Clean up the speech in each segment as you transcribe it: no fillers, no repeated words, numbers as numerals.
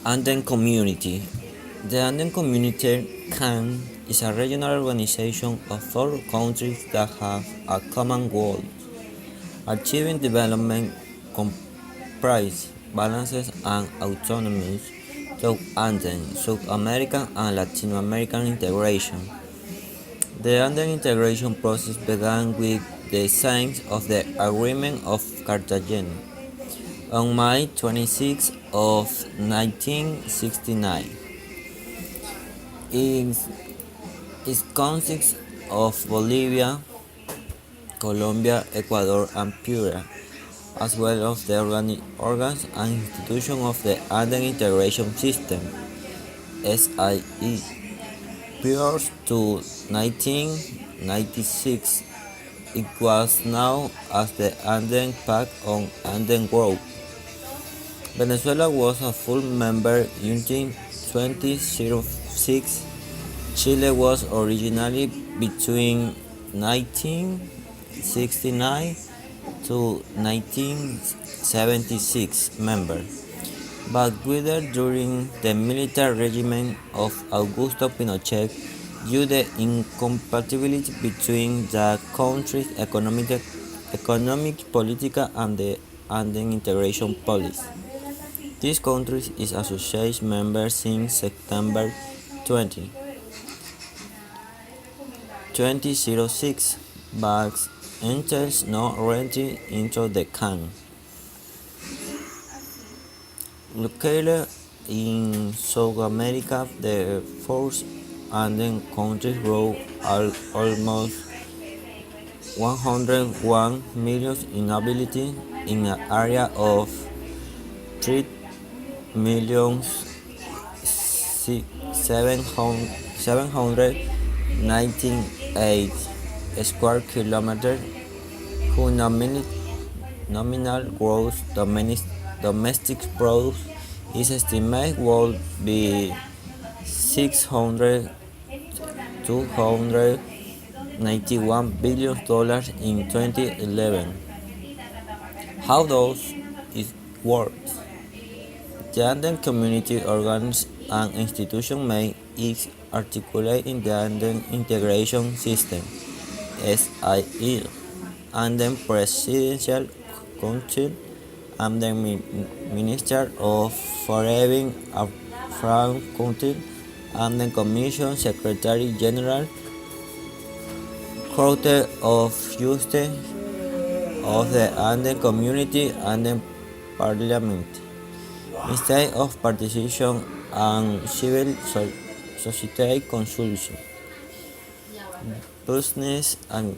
Anden Community. The Anden Community CAN is a regional organization of 4 countries that have a common goal: achieving development, comprise, balances, and autonomies through Anden, South American, and Latin American integration. The Anden integration process began with the signing of the Agreement of Cartagena on May 26 of 1969. It consists of Bolivia, Colombia, Ecuador, and Peru, as well as the organs and institutions of the Anden Integration System (SIE). Prior to 1996, it was known as the Anden Pact on Anden Growth. Venezuela was a full member in 2006. Chile was originally between 1969 to 1976 member, but withdrew during the military regime of Augusto Pinochet due to the incompatibility between the country's economic, political, and the Anden integration policy. This country is associate member since September 2006, but enters not entry into the CAN. Located in South America, the first Anden countries grow almost 101 million inhabitants in an area of 3,798 square kilometers, whose nominal gross domestic product is estimated will be $291 billion in 2011. How does it work? The Anden community organs and institutions may each articulate in the Anden Integration System (SIE), Anden Presidential Council, Anden Minister of Foreign Affairs Council, Anden Commission Secretary General, Court of Justice of the Anden Community, Anden Parliament, instead of participation and civil society consultation, business and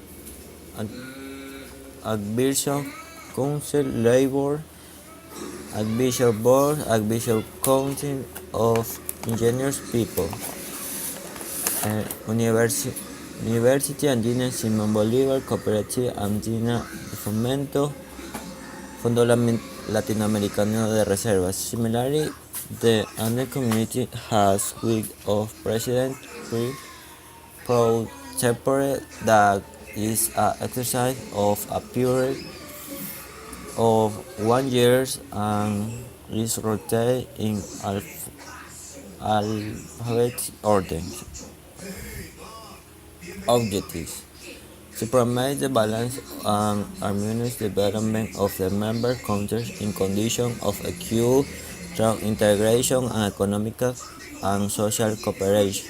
advisory council, labor advisory board, advisory council of engineers people, University Andina Simón Bolívar, Cooperative Andina de Fomento, Fondo Latinoamericano de Reservas. Similarly, the Anden community has week of president pro tempore that is an exercise of a period of 1 year and is rotated in alphabet order. Objectives: to promote the balance and harmonious development of the member countries in conditions of equity through integration and economic and social cooperation,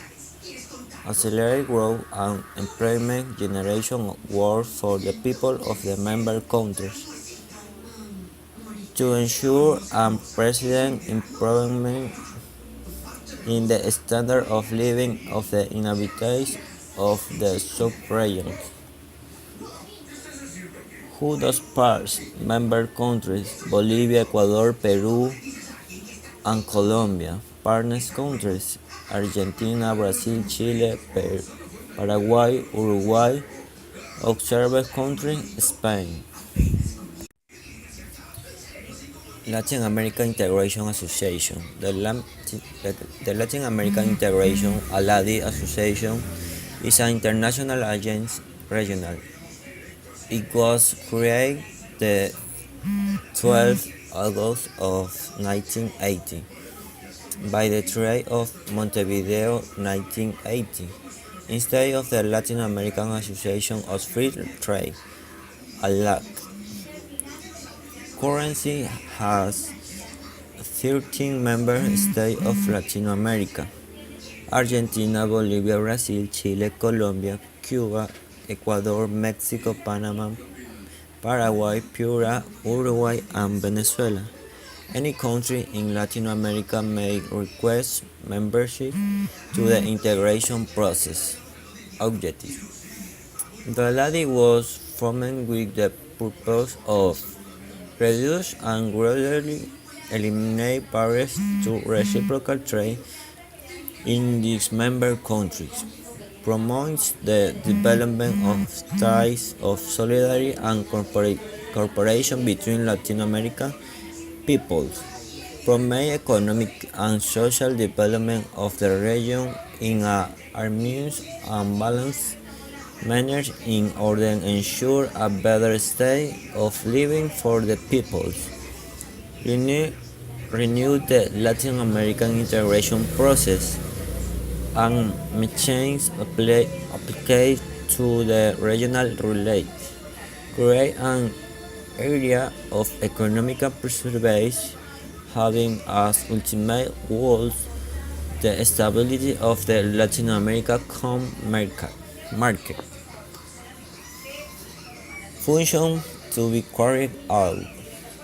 accelerate growth and employment generation work for the people of the member countries, to ensure unprecedented improvement in the standard of living of the inhabitants of the sub-regions. Who does parts? Member countries: Bolivia, Ecuador, Peru, and Colombia. Partner countries: Argentina, Brazil, Chile, Paraguay, Uruguay. Observer country: Spain. Latin American Integration Association. The Latin American Integration ALADI Association is an international agency regional. It was created the 12th August of 1980 by the Treaty of Montevideo 1980, instead of the Latin American Association of Free Trade, ALAC. Currently has 13 member states of Latin America: Argentina, Bolivia, Brazil, Chile, Colombia, Cuba, Ecuador, Mexico, Panama, Paraguay, Peru, Uruguay, and Venezuela. Any country in Latin America may request membership to the integration process. Objective: the ALADI was formed with the purpose of reduce and gradually eliminate barriers to reciprocal trade in these member countries, promotes the development of ties of solidarity and cooperation between Latin American peoples, promote economic and social development of the region in a harmonious and balanced manner in order to ensure a better state of living for the peoples. Renew the Latin American integration process and change apply to the regional relates. Create an area of economic preservation having as ultimate goal the stability of the Latin America common market. Function to be carried out: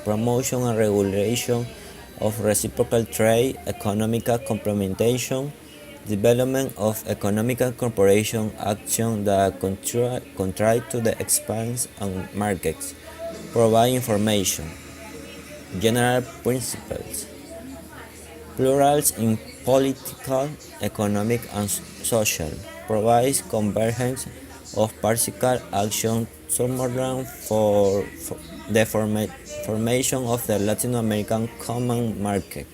promotion and regulation of reciprocal trade, economic complementation, development of economic cooperation action that contribute to the expansion of markets, provide information. General principles: plurals in political, economic, and social, provides convergence of particle action summarizing for the formation of the Latin American common market.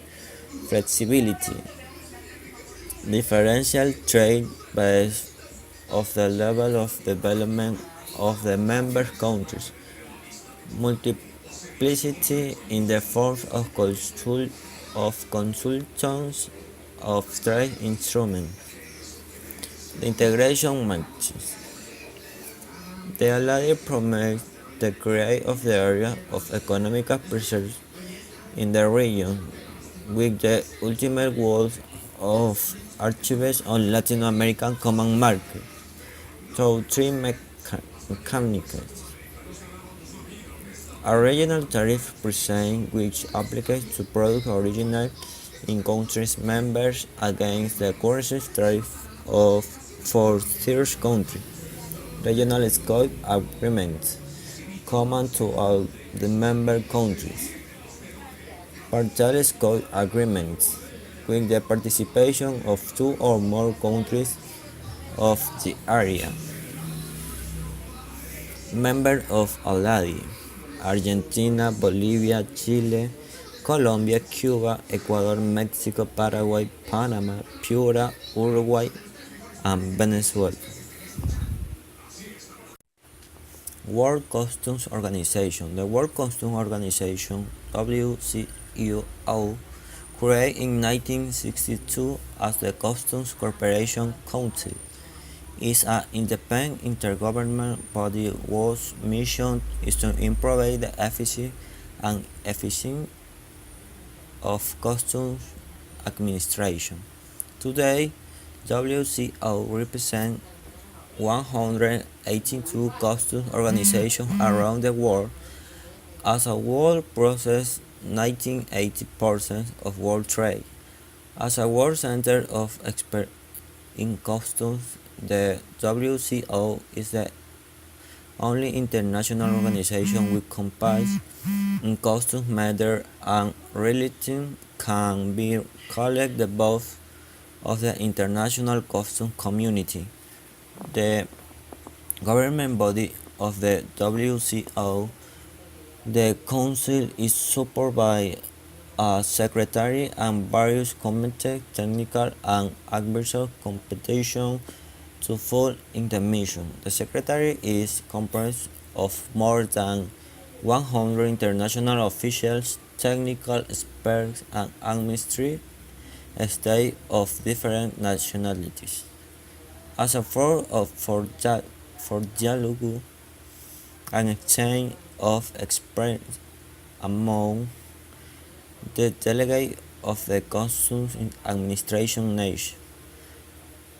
Flexibility: differential trade based of the level of development of the member countries. Multiplicity in the form of consultants of trade instruments. The integration matches. The ALADI promotes the creation of the area of economic pressures in the region with the ultimate goal of achieving on Latin American common market through three mechanisms: a regional tariff percent which applies to products originated in countries members against the currency tariff of for third country. Regional scope agreements common to all the member countries. Partial scope agreements with the participation of two or more countries of the area. Members of ALADI: Argentina, Bolivia, Chile, Colombia, Cuba, Ecuador, Mexico, Paraguay, Panama, Peru, Uruguay, and Venezuela. World Customs Organization. The World Customs Organization (WCO) created in 1962 as the Customs Cooperation Council, is an independent intergovernmental body whose mission is to improve the efficiency and efficiency of customs administration. Today, WCO represents 182 customs organizations around the world. As a world process 1980% of world trade. As a world center of expert in customs, the WCO is the only international organization which complies in customs matters and relating can be called the both of the international customs community. The government body of the WCO, the Council, is supported by a secretary and various committees, technical and advisory competition to fulfill the mission. The secretary is composed of more than 100 international officials, technical experts, and administrative states of different nationalities. As a form for dialogue and exchange of experience among the delegates of the Customs Administration nation.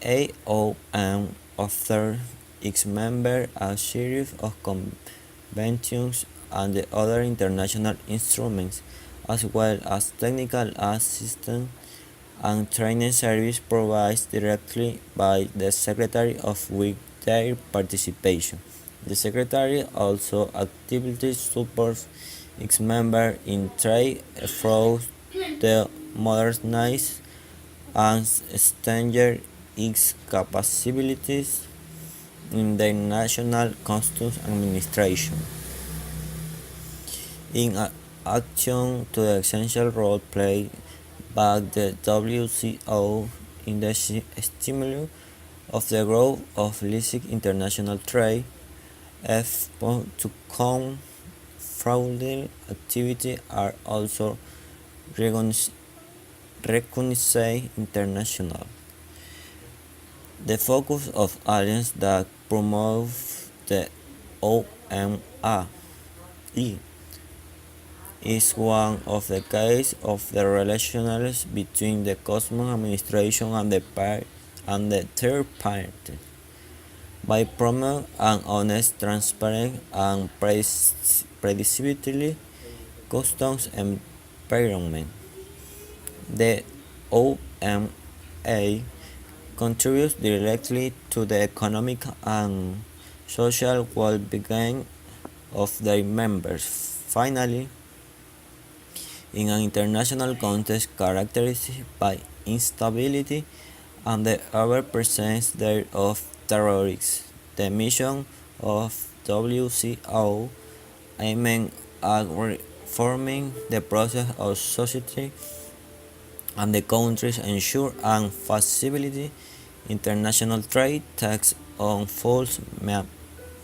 AOM offers its members a series of conventions and the other international instruments, as well as technical assistance and training service provided directly by the Secretary of with their participation. The Secretary also actively supports its members in trade efforts to modernize and strengthen its capabilities in the national customs administration. In addition to the essential role played by the WCO in the stimulus of the growth of illicit international trade, efforts to combat fraudulent activity are also recognized internationally. The focus of alliances that promote the OMA is one of the cases of the relations between the customs administration and the third party. By promoting an honest, transparent, and predictable customs environment, the OMA contributes directly to the economic and social well-being of their members. Finally, in an international context characterized by instability and the ever-presence there of terrorists, the mission of WCO aimed at reforming the process of society and the countries ensure and facilitate international trade tax on false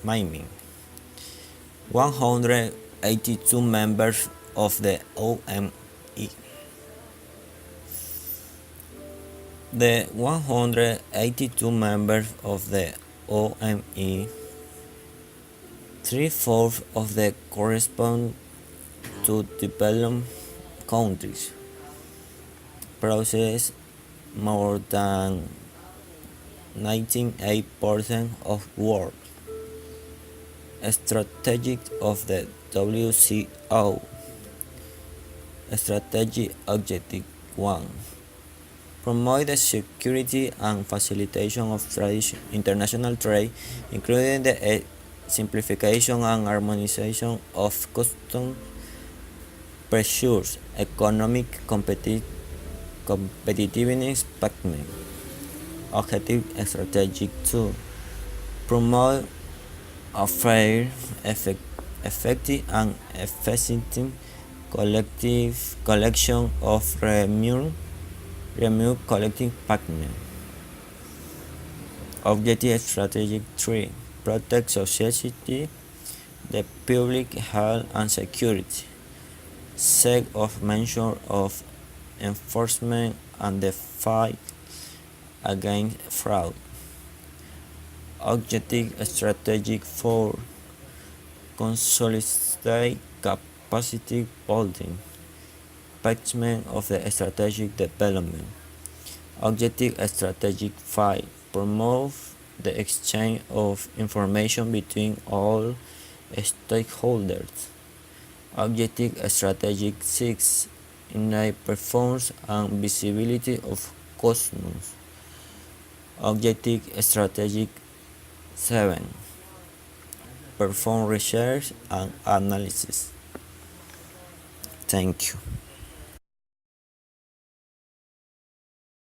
miming. 182 members of the OME. The 182 members of the OME, three-fourths of them correspond to developed countries, process more than 98% of work strategic of the WCO. Strategy Objective 1. Promote the security and facilitation of international trade, including the simplification and harmonization of customs procedures, economic competitiveness payment. Objective Strategic 2. Promote a fair, effective, and efficient collection of revenue collecting payment. Objective Strategic 3. Protect society, the public health and security, set of measures of enforcement and the fight against fraud. Objective Strategic 4. Consolidate capacity building, payment of the strategic development. Objective Strategic 5. Promote the exchange of information between all stakeholders. Objective Strategic 6. Enable performance and visibility of customs. Objective Strategic 7. Perform research and analysis. Thank you.